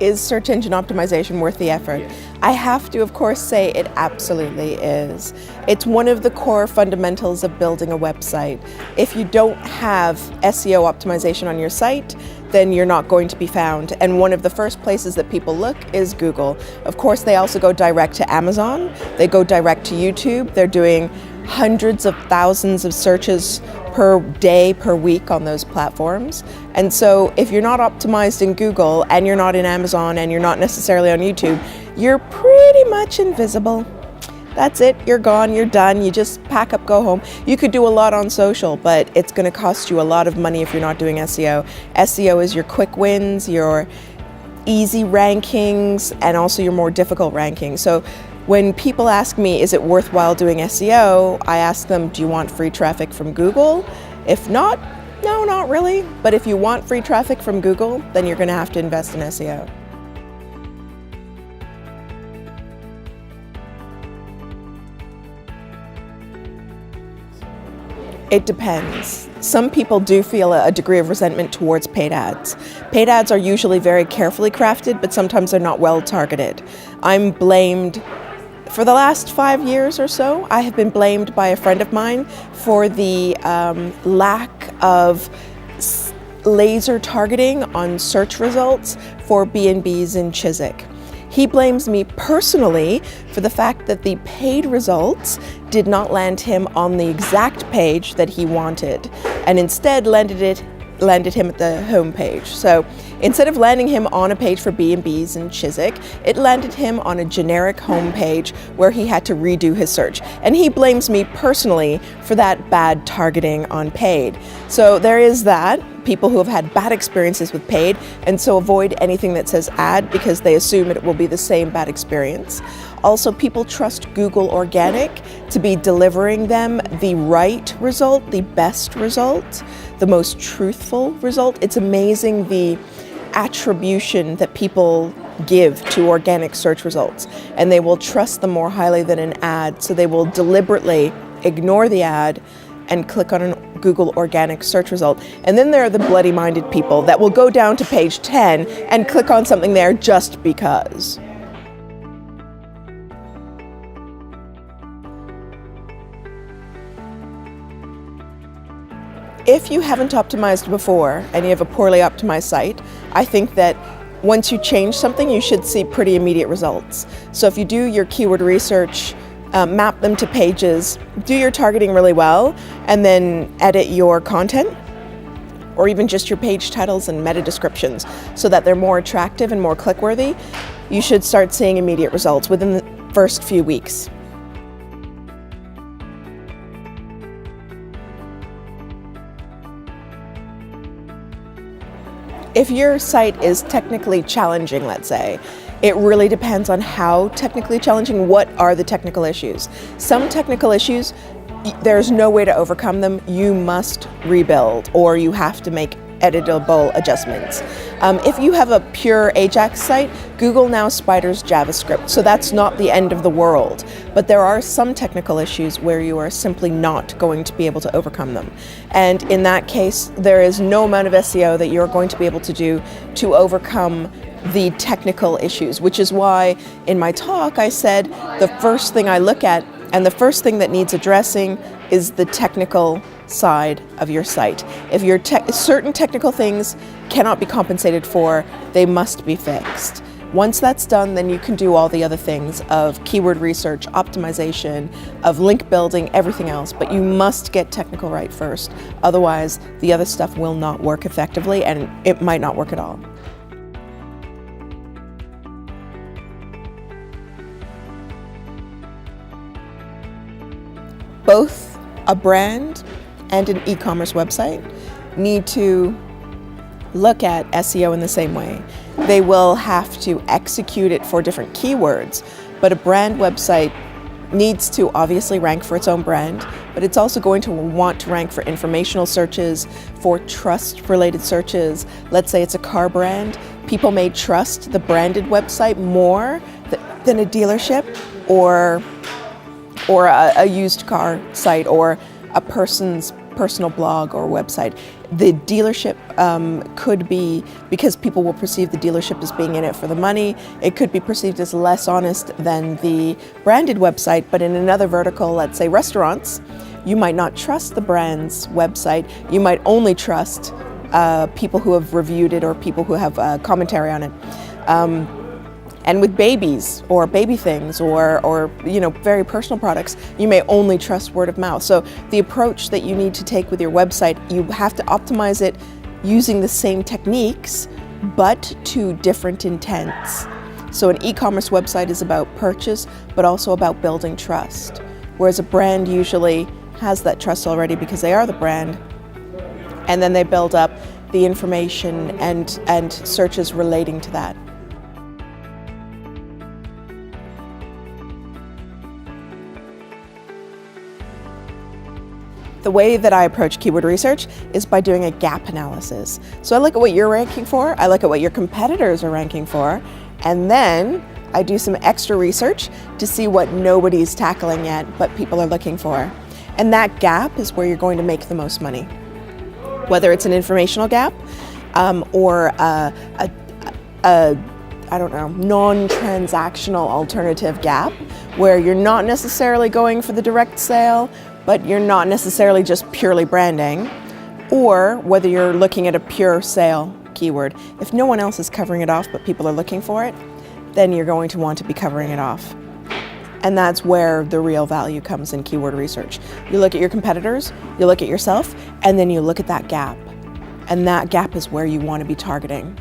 is search engine optimization worth the effort? I have to, of course, say it absolutely is. It's one of the core fundamentals of building a website. If you don't have SEO optimization on your site, then you're not going to be found. And one of the first places that people look is Google. Of course, they also go direct to Amazon. They go direct to YouTube. They're doing hundreds of thousands of searches per day, per week on those platforms. And so if you're not optimized in Google and you're not in Amazon and you're not necessarily on YouTube, you're pretty much invisible. That's it, you're gone, you're done, you just pack up, go home. You could do a lot on social, but it's gonna cost you a lot of money if you're not doing SEO. SEO is your quick wins, your easy rankings, and also your more difficult rankings. So when people ask me, is it worthwhile doing SEO? I ask them, do you want free traffic from Google? If not, no, not really. But if you want free traffic from Google, then you're gonna have to invest in SEO. It depends. Some people do feel a degree of resentment towards paid ads. Paid ads are usually very carefully crafted, but sometimes they're not well targeted. I'm blamed, for the last 5 years or so, I have been blamed by a friend of mine for the lack of laser targeting on search results for B&Bs in Chiswick. He blames me personally for the fact that the paid results did not land him on the exact page that he wanted, and instead landed him at the home page. So instead of landing him on a page for B&Bs in Chiswick, it landed him on a generic home page where he had to redo his search. And he blames me personally for that bad targeting on paid. So there is that. People who have had bad experiences with paid, and so avoid anything that says ad because they assume it will be the same bad experience. Also, people trust Google Organic to be delivering them the right result, the best result, the most truthful result. It's amazing the attribution that people give to organic search results, and they will trust them more highly than an ad, so they will deliberately ignore the ad and click on a Google organic search result. And then there are the bloody-minded people that will go down to page 10 and click on something there just because. If you haven't optimized before and you have a poorly optimized site, I think that once you change something, you should see pretty immediate results. So if you do your keyword research, map them to pages, do your targeting really well, and then edit your content, or even just your page titles and meta descriptions so that they're more attractive and more click-worthy, you should start seeing immediate results within the first few weeks. If your site is technically challenging, let's say, it really depends on how technically challenging, what are the technical issues. Some technical issues, there's no way to overcome them. You must rebuild, or you have to make editable adjustments. If you have a pure Ajax site, Google now spiders JavaScript, so that's not the end of the world. But there are some technical issues where you are simply not going to be able to overcome them. And in that case, there is no amount of SEO that you're going to be able to do to overcome the technical issues, which is why in my talk I said the first thing I look at and the first thing that needs addressing is the technical side of your site. If your certain technical things cannot be compensated for, they must be fixed. Once that's done, then you can do all the other things of keyword research, optimization, of link building, everything else, but you must get technical right first. Otherwise, the other stuff will not work effectively, and it might not work at all. Both a brand and an e-commerce website need to look at SEO in the same way. They will have to execute it for different keywords, but a brand website needs to obviously rank for its own brand, but it's also going to want to rank for informational searches, for trust-related searches. Let's say it's a car brand. People may trust the branded website more than a dealership or a used car site or a person's personal blog or website. The dealership could be, because people will perceive the dealership as being in it for the money, it could be perceived as less honest than the branded website. But in another vertical, let's say restaurants, you might not trust the brand's website. You might only trust people who have reviewed it or people who have commentary on it. And with babies or baby things or very personal products, you may only trust word of mouth. So the approach that you need to take with your website, you have to optimize it using the same techniques, but to different intents. So an e-commerce website is about purchase, but also about building trust. Whereas a brand usually has that trust already because they are the brand, and then they build up the information and searches relating to that. The way that I approach keyword research is by doing a gap analysis. So I look at what you're ranking for, I look at what your competitors are ranking for, and then I do some extra research to see what nobody's tackling yet, but people are looking for. And that gap is where you're going to make the most money. Whether it's an informational gap or non-transactional alternative gap, where you're not necessarily going for the direct sale, but you're not necessarily just purely branding, or whether you're looking at a pure sale keyword. If no one else is covering it off but people are looking for it, then you're going to want to be covering it off. And that's where the real value comes in keyword research. You look at your competitors, you look at yourself, and then you look at that gap. And that gap is where you want to be targeting.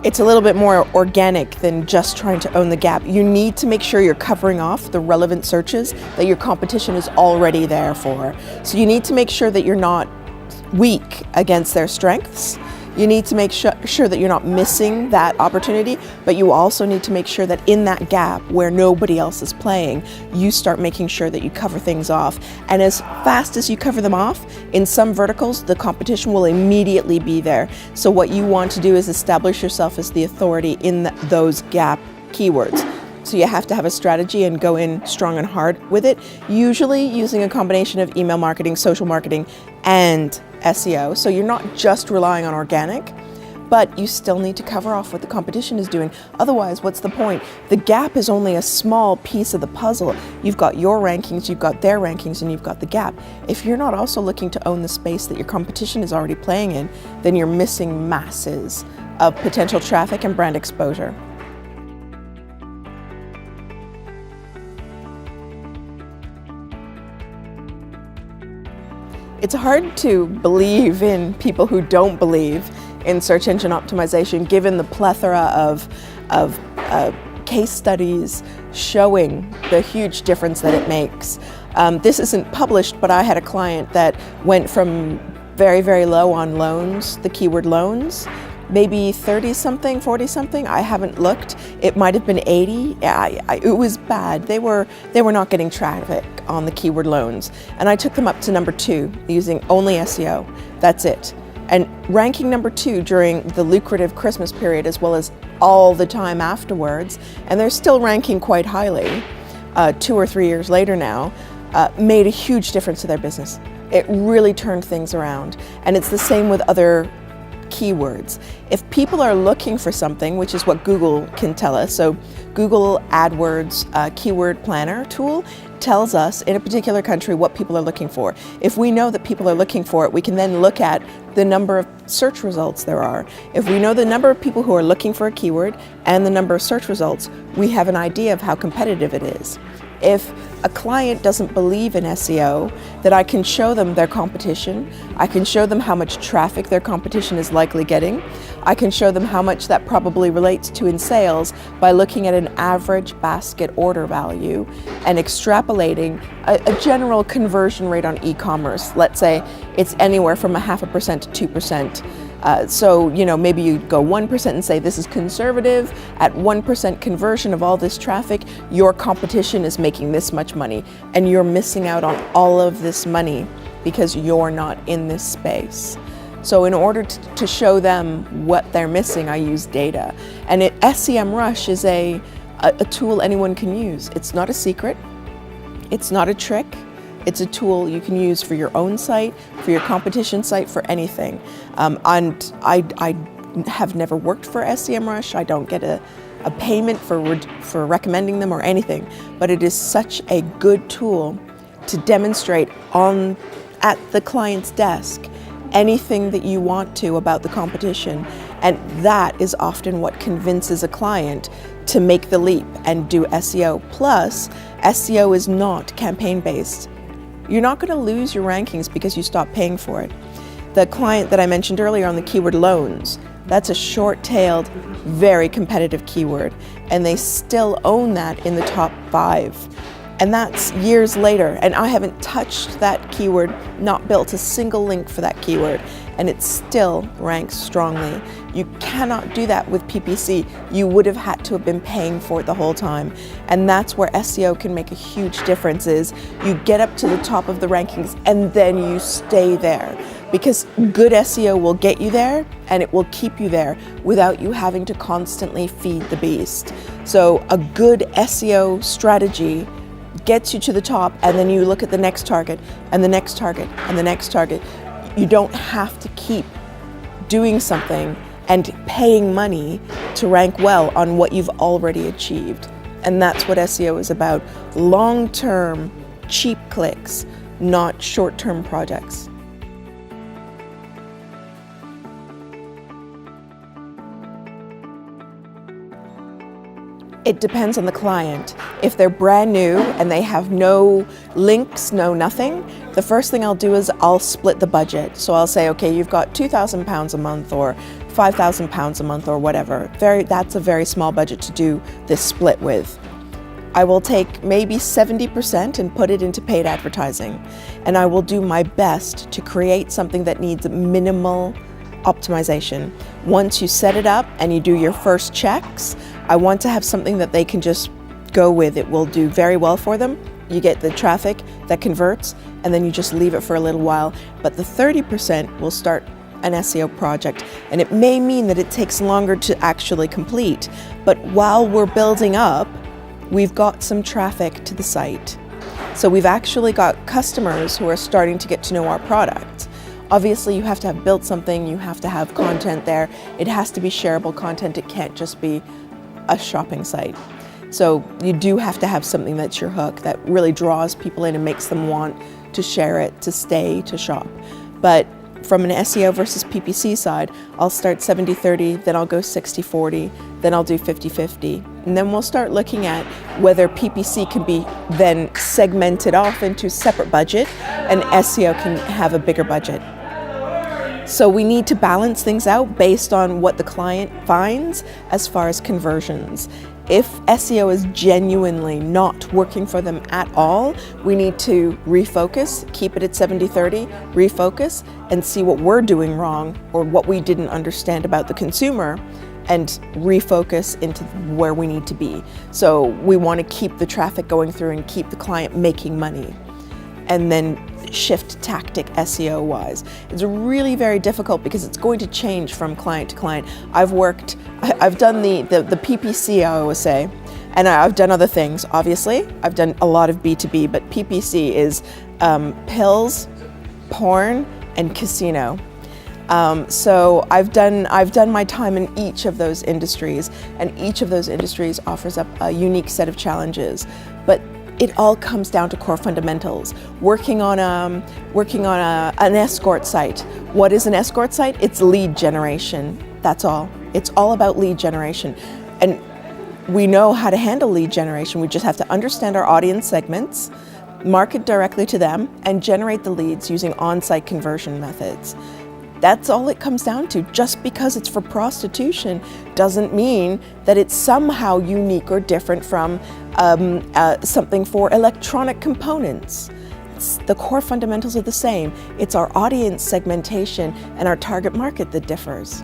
It's a little bit more organic than just trying to own the gap. You need to make sure you're covering off the relevant searches that your competition is already there for. So you need to make sure that you're not weak against their strengths. You need to make sure that you're not missing that opportunity, but you also need to make sure that in that gap where nobody else is playing, you start making sure that you cover things off. And as fast as you cover them off, in some verticals, the competition will immediately be there. So what you want to do is establish yourself as the authority in those gap keywords. So you have to have a strategy and go in strong and hard with it, usually using a combination of email marketing, social marketing, and SEO. So you're not just relying on organic, but you still need to cover off what the competition is doing. Otherwise, what's the point? The gap is only a small piece of the puzzle. You've got your rankings, you've got their rankings, and you've got the gap. If you're not also looking to own the space that your competition is already playing in, then you're missing masses of potential traffic and brand exposure. It's hard to believe in people who don't believe in search engine optimization, given the plethora of case studies showing the huge difference that it makes. This isn't published, but I had a client that went from very, very low on loans, the keyword loans, maybe 30-something, 40-something. I haven't looked. It might have been 80. It was bad. They were not getting traffic on the keyword loans. And I took them up to number 2 using only SEO. That's it. And ranking number 2 during the lucrative Christmas period as well as all the time afterwards, and they're still ranking quite highly 2 or 3 years later now, made a huge difference to their business. It really turned things around. And it's the same with other keywords. If people are looking for something, which is what Google can tell us, so Google AdWords keyword planner tool tells us in a particular country what people are looking for. If we know that people are looking for it, we can then look at the number of search results there are. If we know the number of people who are looking for a keyword and the number of search results, we have an idea of how competitive it is. If a client doesn't believe in SEO, that I can show them their competition, I can show them how much traffic their competition is likely getting, I can show them how much that probably relates to in sales by looking at an average basket order value and extrapolating a general conversion rate on e-commerce. Let's say it's anywhere from 0.5% to 2%. So, maybe you go 1% and say this is conservative. At 1% conversion of all this traffic, your competition is making this much money, and you're missing out on all of this money because you're not in this space. So in order to show them what they're missing, I use data. And SEMrush is a a tool anyone can use. It's not a secret. It's not a trick. It's a tool you can use for your own site, for your competition site, for anything. And I have never worked for SEMrush. I don't get a payment for recommending them or anything, but it is such a good tool to demonstrate at the client's desk anything that you want to about the competition. And that is often what convinces a client to make the leap and do SEO. Plus, SEO is not campaign-based. You're not going to lose your rankings because you stop paying for it. The client that I mentioned earlier on the keyword loans, that's a short-tailed, very competitive keyword, and they still own that in the top 5. And that's years later, and I haven't touched that keyword, not built a single link for that keyword, and it still ranks strongly. You cannot do that with PPC. You would have had to have been paying for it the whole time. And that's where SEO can make a huge difference, is you get up to the top of the rankings and then you stay there. Because good SEO will get you there and it will keep you there without you having to constantly feed the beast. So a good SEO strategy gets you to the top, and then you look at the next target and the next target and the next target. You don't have to keep doing something and paying money to rank well on what you've already achieved. And that's what SEO is about. Long-term, cheap clicks, not short-term projects. It depends on the client. If they're brand new and they have no links, no nothing, the first thing I'll do is I'll split the budget. So I'll say, okay, you've got £2,000 a month or £5,000 a month or whatever. That's a very small budget to do this split with. I will take maybe 70% and put it into paid advertising. And I will do my best to create something that needs minimal optimization. Once you set it up and you do your first checks, I want to have something that they can just go with. It will do very well for them. You get the traffic that converts, and then you just leave it for a little while. But the 30% will start an SEO project, and it may mean that it takes longer to actually complete. But while we're building up, we've got some traffic to the site. So we've actually got customers who are starting to get to know our product. Obviously, you have to have built something, you have to have content there. It has to be shareable content. It can't just be a shopping site. So you do have to have something that's your hook, that really draws people in and makes them want to share it, to stay, to shop. But from an SEO versus PPC side, I'll start 70-30, then I'll go 60-40, then I'll do 50-50. And then we'll start looking at whether PPC can be then segmented off into separate budget and SEO can have a bigger budget. So we need to balance things out based on what the client finds as far as conversions. If SEO is genuinely not working for them at all, we need to refocus, keep it at 70-30, refocus, and see what we're doing wrong or what we didn't understand about the consumer, and refocus into where we need to be. So we want to keep the traffic going through and keep the client making money, and then shift tactic SEO-wise. It's really very difficult because it's going to change from client to client. I've done the PPC, I always say, and I've done other things, obviously. I've done a lot of B2B, but PPC is pills, porn, and casino. So I've done my time in each of those industries, and each of those industries offers up a unique set of challenges. But it all comes down to core fundamentals. Working on an escort site. What is an escort site? It's lead generation. That's all. It's all about lead generation. And we know how to handle lead generation. We just have to understand our audience segments, market directly to them, and generate the leads using on-site conversion methods. That's all it comes down to. Just because it's for prostitution doesn't mean that it's somehow unique or different from something for electronic components. The core fundamentals are the same. It's our audience segmentation and our target market that differs.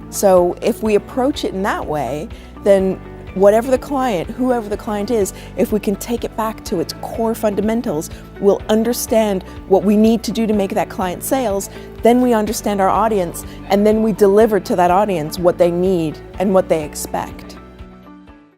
So if we approach it in that way, then whoever the client is, if we can take it back to its core fundamentals, we'll understand what we need to do to make that client sales, then we understand our audience, and then we deliver to that audience what they need and what they expect.